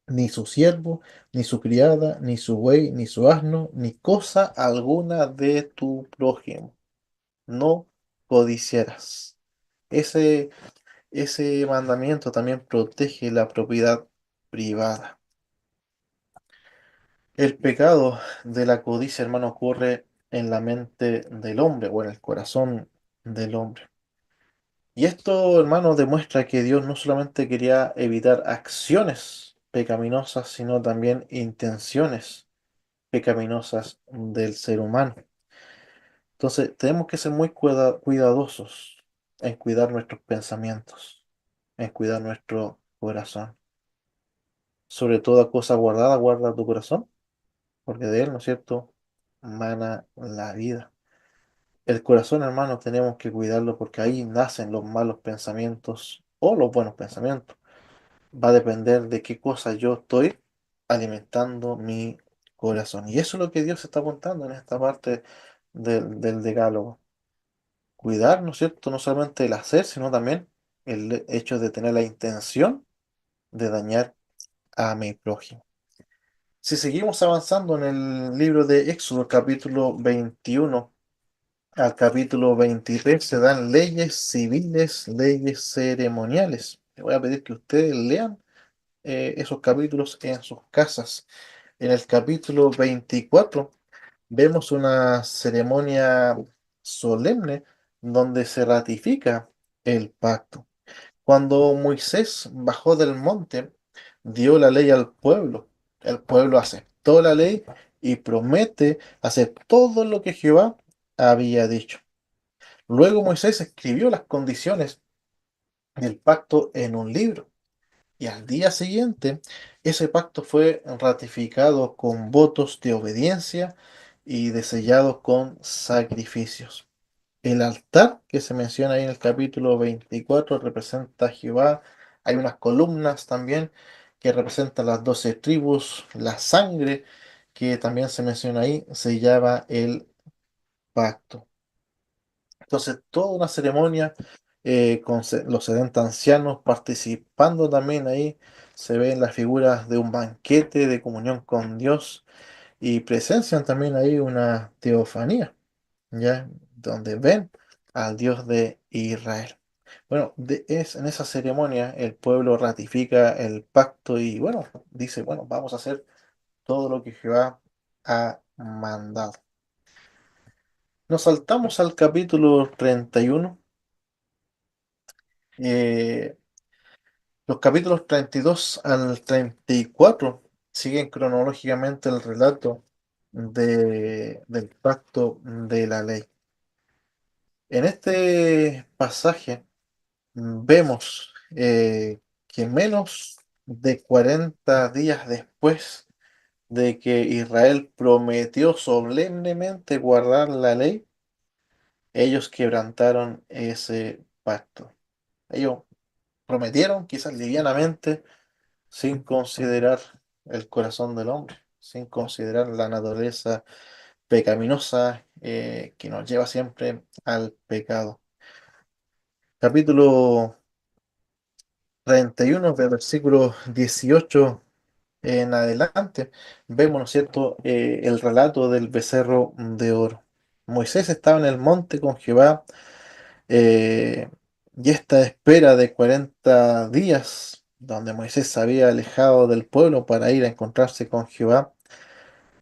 ni su siervo, ni su criada, ni su buey, ni su asno, ni cosa alguna de tu prójimo. No codiciarás. Ese, ese mandamiento también protege la propiedad privada. El pecado de la codicia, hermano, ocurre en la mente del hombre o en el corazón del hombre. Y esto, hermano, demuestra que Dios no solamente quería evitar acciones pecaminosas, sino también intenciones pecaminosas del ser humano. Entonces, tenemos que ser muy cuidadosos en cuidar nuestros pensamientos, en cuidar nuestro corazón. Sobre toda cosa guardada, guarda tu corazón, porque de él, ¿no es cierto?, mana la vida. El corazón, hermano, tenemos que cuidarlo porque ahí nacen los malos pensamientos o los buenos pensamientos. Va a depender de qué cosa yo estoy alimentando mi corazón. Y eso es lo que Dios está apuntando en esta parte del decálogo. cuidar, ¿no es cierto? No solamente el hacer, sino también el hecho de tener la intención de dañar a mi prójimo. Si seguimos avanzando en el libro de Éxodo, capítulo 21 al capítulo 23, se dan leyes civiles, leyes ceremoniales. Le voy a pedir que ustedes lean esos capítulos en sus casas. En el capítulo 24 vemos una ceremonia solemne donde se ratifica el pacto. Cuando Moisés bajó del monte, dio la ley al pueblo. El pueblo aceptó la ley y promete hacer todo lo que Jehová había dicho. Luego Moisés escribió las condiciones del pacto en un libro y al día siguiente ese pacto fue ratificado con votos de obediencia y de sellado con sacrificios. El altar que se menciona ahí en el capítulo 24 representa a Jehová. Hay unas columnas también que representan las 12 tribus. La sangre que también se menciona ahí sellaba el pacto. Entonces, toda una ceremonia con los 70 ancianos participando también ahí. Se ven las figuras de un banquete de comunión con Dios y presencian también ahí una teofanía, ¿ya? Donde ven al Dios de Israel. Bueno, es en esa ceremonia el pueblo ratifica el pacto y bueno, dice, bueno, vamos a hacer todo lo que Jehová ha mandado. Nos saltamos al capítulo 31. eh, los capítulos 32 al 34 siguen cronológicamente el relato del pacto de la ley. En este pasaje vemos que menos de 40 días después de que Israel prometió solemnemente guardar la ley, ellos quebrantaron ese pacto. Ellos prometieron, quizás livianamente, sin considerar el corazón del hombre, sin considerar la naturaleza pecaminosa que nos lleva siempre al pecado. Capítulo 31, de versículo 18 en adelante, vemos, ¿no es cierto?, el relato del becerro de oro. Moisés estaba en el monte con Jehová eh, y esta espera de 40 días, donde Moisés se había alejado del pueblo para ir a encontrarse con Jehová,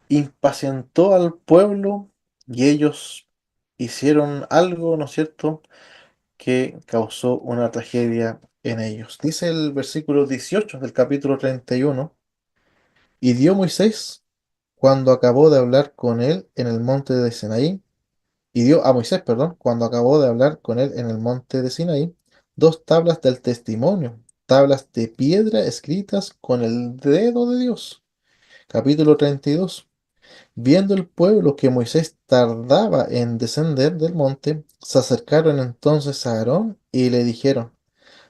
impacientó al pueblo y ellos hicieron algo, ¿no es cierto?, que causó una tragedia en ellos. Dice el versículo 18 del capítulo 31. Y dio Moisés, cuando acabó de hablar con él en el monte de Sinaí, y dio a Moisés, perdón, cuando acabó de hablar con él en el monte de Sinaí, dos tablas del testimonio, tablas de piedra escritas con el dedo de Dios. Capítulo 32. Viendo el pueblo que Moisés tardaba en descender del monte, se acercaron entonces a Aarón y le dijeron,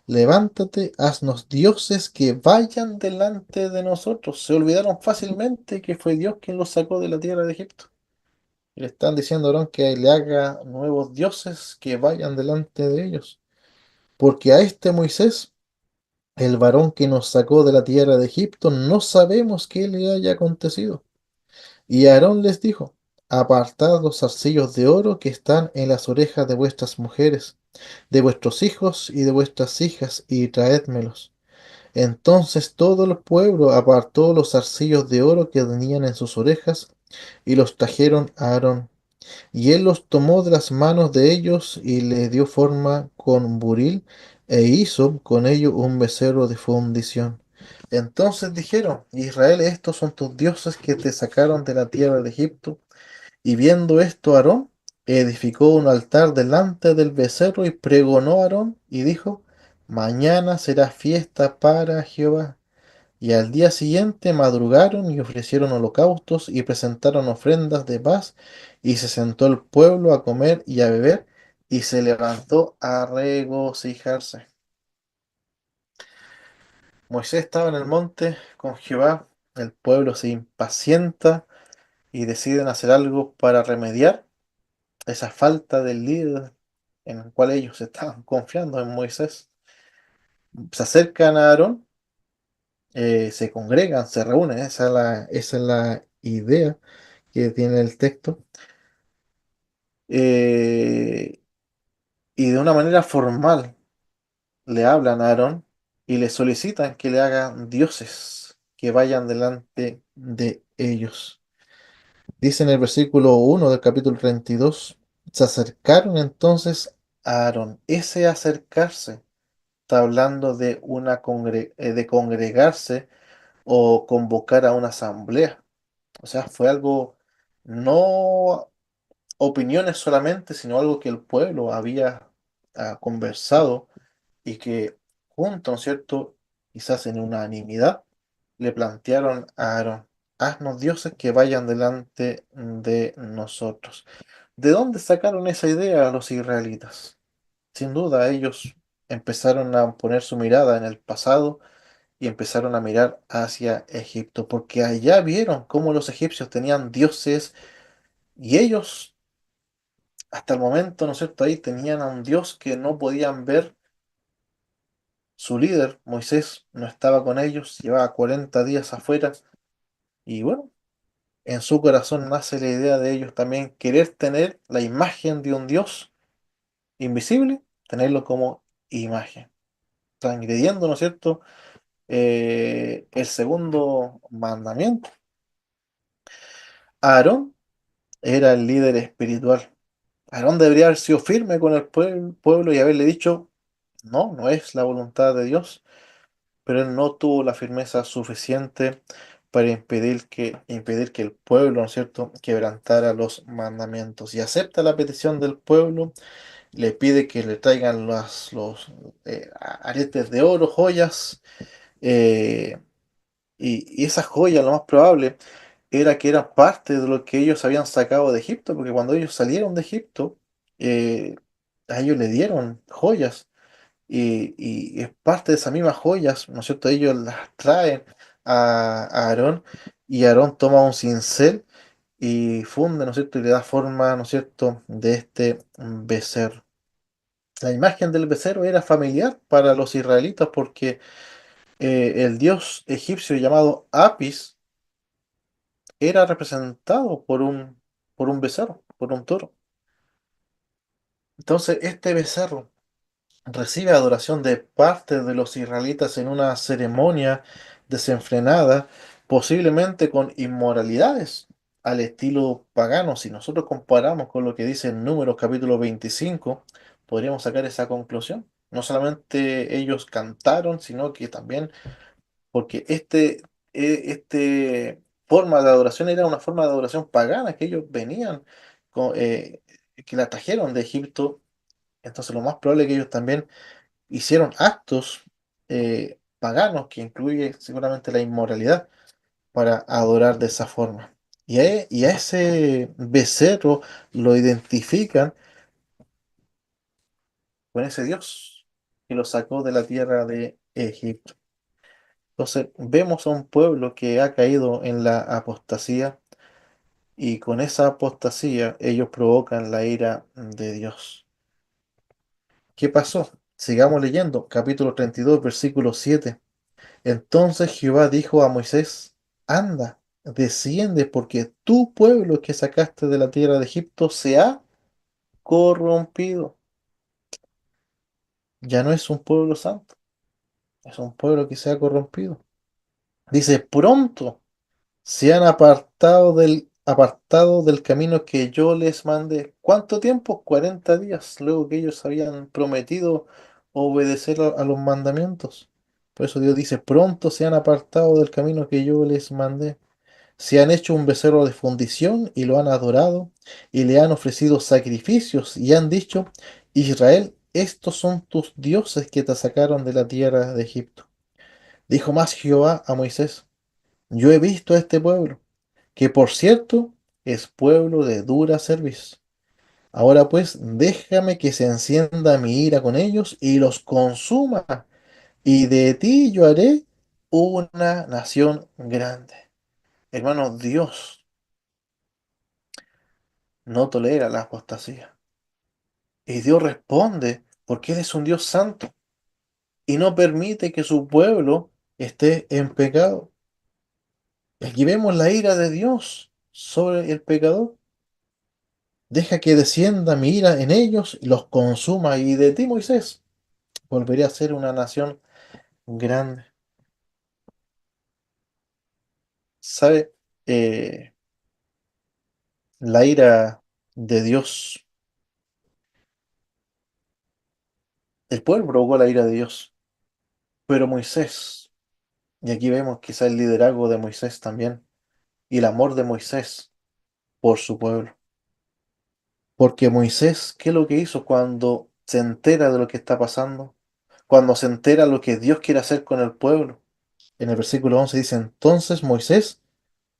levántate, haznos dioses que vayan delante de nosotros. Se olvidaron fácilmente que fue Dios quien los sacó de la tierra de Egipto. Y le están diciendo a Aarón que le haga nuevos dioses que vayan delante de ellos. Porque a este Moisés, el varón que nos sacó de la tierra de Egipto, no sabemos qué le haya acontecido. Y Aarón les dijo, apartad los zarcillos de oro que están en las orejas de vuestras mujeres, de vuestros hijos y de vuestras hijas, y traédmelos. Entonces todo el pueblo apartó los zarcillos de oro que tenían en sus orejas, y los trajeron a Aarón. Y él los tomó de las manos de ellos, y les dio forma con buril, e hizo con ello un becerro de fundición. Entonces dijeron, Israel, estos son tus dioses que te sacaron de la tierra de Egipto. Y viendo esto, Aarón edificó un altar delante del becerro y pregonó a Aarón y dijo, mañana será fiesta para Jehová. Y al día siguiente madrugaron y ofrecieron holocaustos y presentaron ofrendas de paz, y se sentó el pueblo a comer y a beber, y se levantó a regocijarse. Moisés estaba en el monte con Jehová, el pueblo se impacienta y deciden hacer algo para remediar esa falta del líder en el cual ellos estaban confiando en Moisés. Se acercan a Aarón, se congregan, se reúnen, esa es la idea que tiene el texto, eh, y de una manera formal le hablan a Aarón y le solicitan que le hagan dioses que vayan delante de ellos. Dice en el versículo 1 del capítulo 32, se acercaron entonces a Aarón. Ese acercarse está hablando de de congregarse o convocar a una asamblea. O sea, fue algo, no opiniones solamente, sino algo que el pueblo había conversado y que juntos, ¿no es cierto? Quizás en unanimidad, le plantearon a Aarón, haznos dioses que vayan delante de nosotros. ¿De dónde sacaron esa idea los israelitas? Sin duda, ellos empezaron a poner su mirada en el pasado y empezaron a mirar hacia Egipto, porque allá vieron cómo los egipcios tenían dioses y ellos, hasta el momento, ¿no es cierto? Ahí tenían a un dios que no podían ver. Su líder, Moisés, no estaba con ellos, llevaba 40 días afuera y bueno, en su corazón nace la idea de ellos también querer tener la imagen de un Dios invisible, tenerlo como imagen, transgrediendo, ¿no es cierto?, el segundo mandamiento. Aarón era el líder espiritual. Aarón debería haber sido firme con el pueblo y haberle dicho, no, no es la voluntad de Dios, pero él no tuvo la firmeza suficiente para impedir que el pueblo, ¿no es cierto?, quebrantara los mandamientos. Y acepta la petición del pueblo, le pide que le traigan aretes de oro, joyas, eh, y esas joyas, lo más probable, era que eran parte de lo que ellos habían sacado de Egipto, porque cuando ellos salieron de Egipto, eh, a ellos le dieron joyas y es parte de esas mismas joyas, ¿no es cierto? Ellos las traen a Aarón y Aarón toma un cincel y funde, ¿no es cierto? Y le da forma, ¿no es cierto?, de este becerro. La imagen del becerro era familiar para los israelitas porque el dios egipcio llamado Apis era representado por un becerro, por un toro. Entonces, este becerro recibe adoración de parte de los israelitas en una ceremonia desenfrenada, posiblemente con inmoralidades al estilo pagano. Si nosotros comparamos con lo que dice en Números capítulo 25, podríamos sacar esa conclusión. No solamente ellos cantaron, sino que también, porque este forma de adoración era una forma de adoración pagana que ellos venían, que la trajeron de Egipto. Entonces lo más probable es que ellos también hicieron actos paganos que incluye seguramente la inmoralidad para adorar de esa forma. Y a ese becerro lo identifican con ese Dios que lo sacó de la tierra de Egipto. Entonces vemos a un pueblo que ha caído en la apostasía y con esa apostasía ellos provocan la ira de Dios. ¿Qué pasó? Sigamos leyendo, capítulo 32 versículo 7. Entonces Jehová dijo a Moisés, anda, desciende, porque tu pueblo que sacaste de la tierra de Egipto se ha corrompido. Ya no es un pueblo santo, es un pueblo que se ha corrompido. Dice, pronto se han apartado del camino que yo les mandé. ¿Cuánto tiempo? 40 días, luego que ellos habían prometido obedecer a los mandamientos. Por eso Dios dice, pronto se han apartado del camino que yo les mandé. Se han hecho un becerro de fundición y lo han adorado, y le han ofrecido sacrificios y han dicho, Israel, estos son tus dioses que te sacaron de la tierra de Egipto. Dijo más Jehová a Moisés, yo he visto a este pueblo, que por cierto es pueblo de dura cerviz. Ahora pues, déjame que se encienda mi ira con ellos y los consuma, y de ti yo haré una nación grande. Hermano, Dios no tolera la apostasía. Y Dios responde, porque Él es un Dios santo y no permite que su pueblo esté en pecado. Y aquí vemos la ira de Dios sobre el pecador. Deja que descienda mi ira en ellos y los consuma. Y de ti, Moisés, volveré a ser una nación grande. ¿Sabe? Eh, la ira de Dios, el pueblo provocó la ira de Dios, pero Moisés, y aquí vemos quizá el liderazgo de Moisés también, y el amor de Moisés por su pueblo. Porque Moisés, ¿qué es lo que hizo cuando se entera de lo que está pasando? Cuando se entera lo que Dios quiere hacer con el pueblo. En el versículo 11 dice, entonces Moisés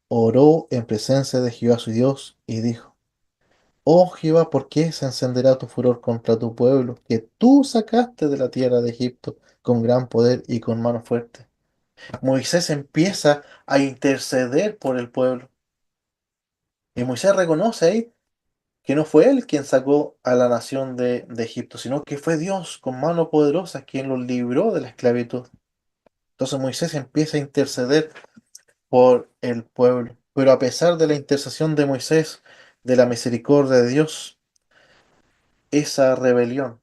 oró en presencia de Jehová su Dios y dijo, oh Jehová, ¿por qué se encenderá tu furor contra tu pueblo, que tú sacaste de la tierra de Egipto con gran poder y con mano fuerte? Moisés empieza a interceder por el pueblo. Y Moisés reconoce ahí que no fue él quien sacó a la nación de Egipto, sino que fue Dios con mano poderosa quien los libró de la esclavitud. Entonces Moisés empieza a interceder por el pueblo. Pero a pesar de la intercesión de Moisés, de la misericordia de Dios, esa rebelión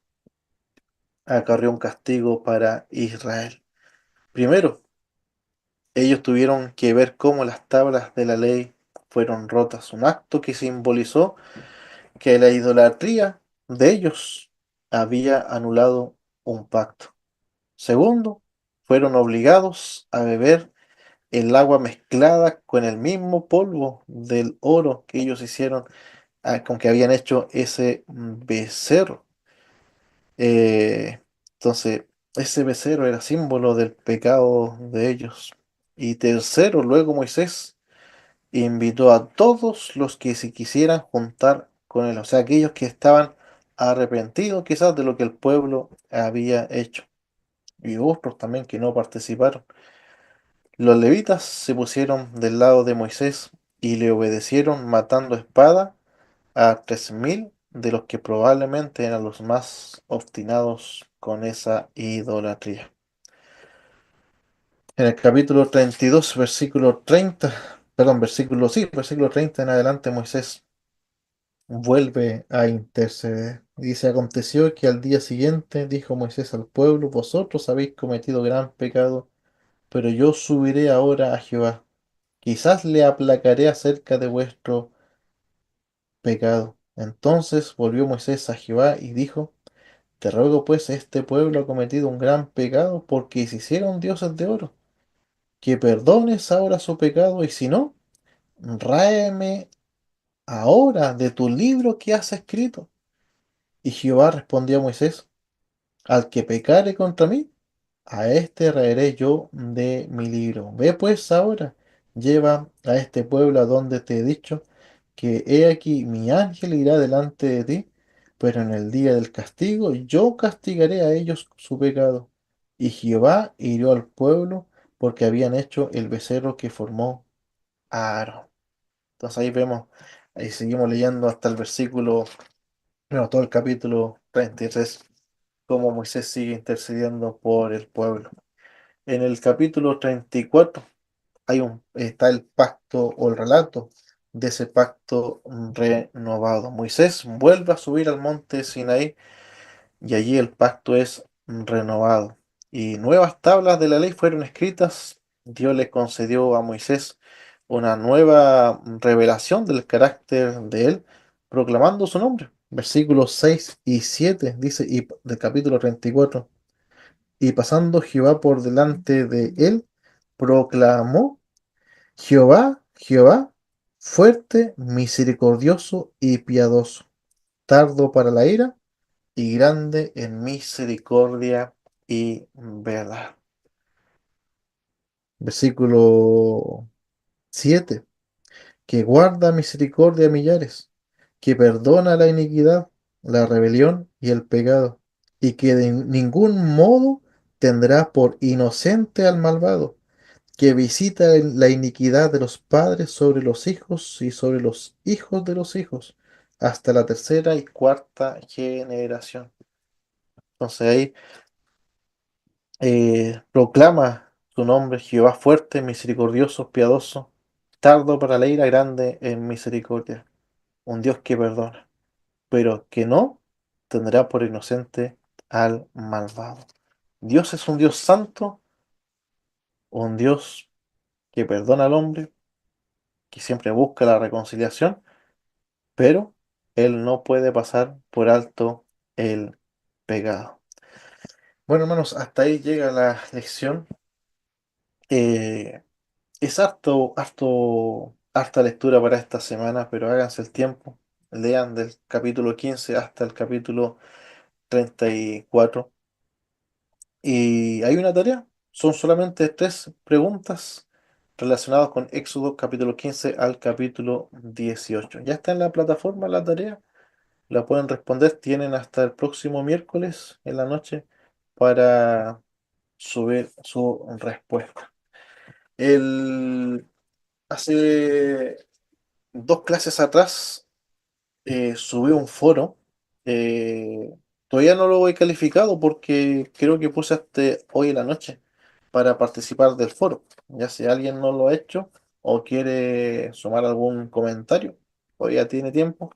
acarreó un castigo para Israel. Primero, ellos tuvieron que ver cómo las tablas de la ley fueron rotas, un acto que simbolizó que la idolatría de ellos había anulado un pacto. Segundo, fueron obligados a beber el agua mezclada con el mismo polvo del oro que ellos hicieron, con que habían hecho ese becerro. Entonces, ese becerro era símbolo del pecado de ellos. Y tercero, luego Moisés invitó a todos los que se quisieran juntar con él, o sea, aquellos que estaban arrepentidos quizás de lo que el pueblo había hecho, y otros también que no participaron. Los levitas se pusieron del lado de Moisés y le obedecieron matando a espada a 3.000 de los que probablemente eran los más obstinados con esa idolatría. En el capítulo 32 versículo 30, perdón, versículo 30 en adelante, Moisés vuelve a interceder. Dice, aconteció que al día siguiente dijo Moisés al pueblo, vosotros habéis cometido gran pecado, pero yo subiré ahora a Jehová. Quizás le aplacaré acerca de vuestro pecado. Entonces volvió Moisés a Jehová y dijo, te ruego pues, este pueblo ha cometido un gran pecado porque se hicieron dioses de oro, que perdones ahora su pecado y si no, ráeme ahora de tu libro que has escrito. Y Jehová respondió a Moisés, al que pecare contra mí, a este raeré yo de mi libro. Ve pues ahora, lleva a este pueblo a donde te he dicho, que he aquí mi ángel irá delante de ti, pero en el día del castigo yo castigaré a ellos su pecado. Y Jehová hirió al pueblo porque habían hecho el becerro que formó Aarón. Entonces ahí vemos, ahí seguimos leyendo hasta el versículo, bueno, todo el capítulo 33 cómo Moisés sigue intercediendo por el pueblo. En el capítulo 34 está el pacto o el relato de ese pacto renovado. Moisés vuelve a subir al monte Sinaí y allí el pacto es renovado. Y nuevas tablas de la ley fueron escritas. Dios le concedió a Moisés una nueva revelación del carácter de él, proclamando su nombre. Versículos 6 y 7 dice, y del capítulo 34. Y pasando Jehová por delante de él, proclamó, Jehová, Jehová, fuerte, misericordioso y piadoso, tardo para la ira y grande en misericordia y verdad. Versículo 7, que guarda misericordia a millares, que perdona la iniquidad, la rebelión y el pecado, y que de ningún modo tendrá por inocente al malvado, que visita la iniquidad de los padres sobre los hijos y sobre los hijos de los hijos, hasta la tercera y cuarta generación. Entonces ahí proclama su nombre, Jehová fuerte, misericordioso, piadoso, tardo para la ira, grande en misericordia, un Dios que perdona, pero que no tendrá por inocente al malvado. Dios es un Dios santo, un Dios que perdona al hombre, que siempre busca la reconciliación, pero Él no puede pasar por alto el pecado. Bueno, hermanos, hasta ahí llega la lección. Eh, es harta lectura para esta semana, pero háganse el tiempo. Lean del capítulo 15 hasta el capítulo 34. Y hay una tarea. Son solamente tres preguntas relacionadas con Éxodo capítulo 15 al capítulo 18. Ya está en la plataforma la tarea. La pueden responder. Tienen hasta el próximo miércoles en la noche para subir su respuesta. El, hace dos clases atrás subí un foro. Todavía no lo he calificado porque creo que puse hasta hoy en la noche para participar del foro. Ya si alguien no lo ha hecho o quiere sumar algún comentario, todavía tiene tiempo.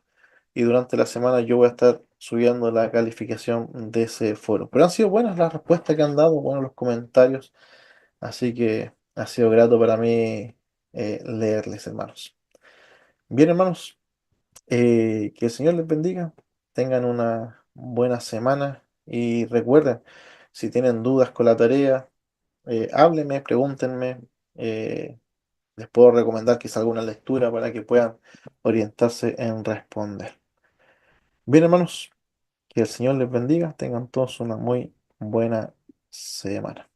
Y durante la semana yo voy a estar subiendo la calificación de ese foro. Pero han sido buenas las respuestas que han dado, buenos los comentarios. Así que ha sido grato para mí leerles, hermanos. Bien, hermanos. Que el Señor les bendiga, tengan una buena semana y recuerden, si tienen dudas con la tarea, háblenme, pregúntenme, eh, les puedo recomendar quizá alguna lectura para que puedan orientarse en responder. Bien, hermanos, que el Señor les bendiga, tengan todos una muy buena semana.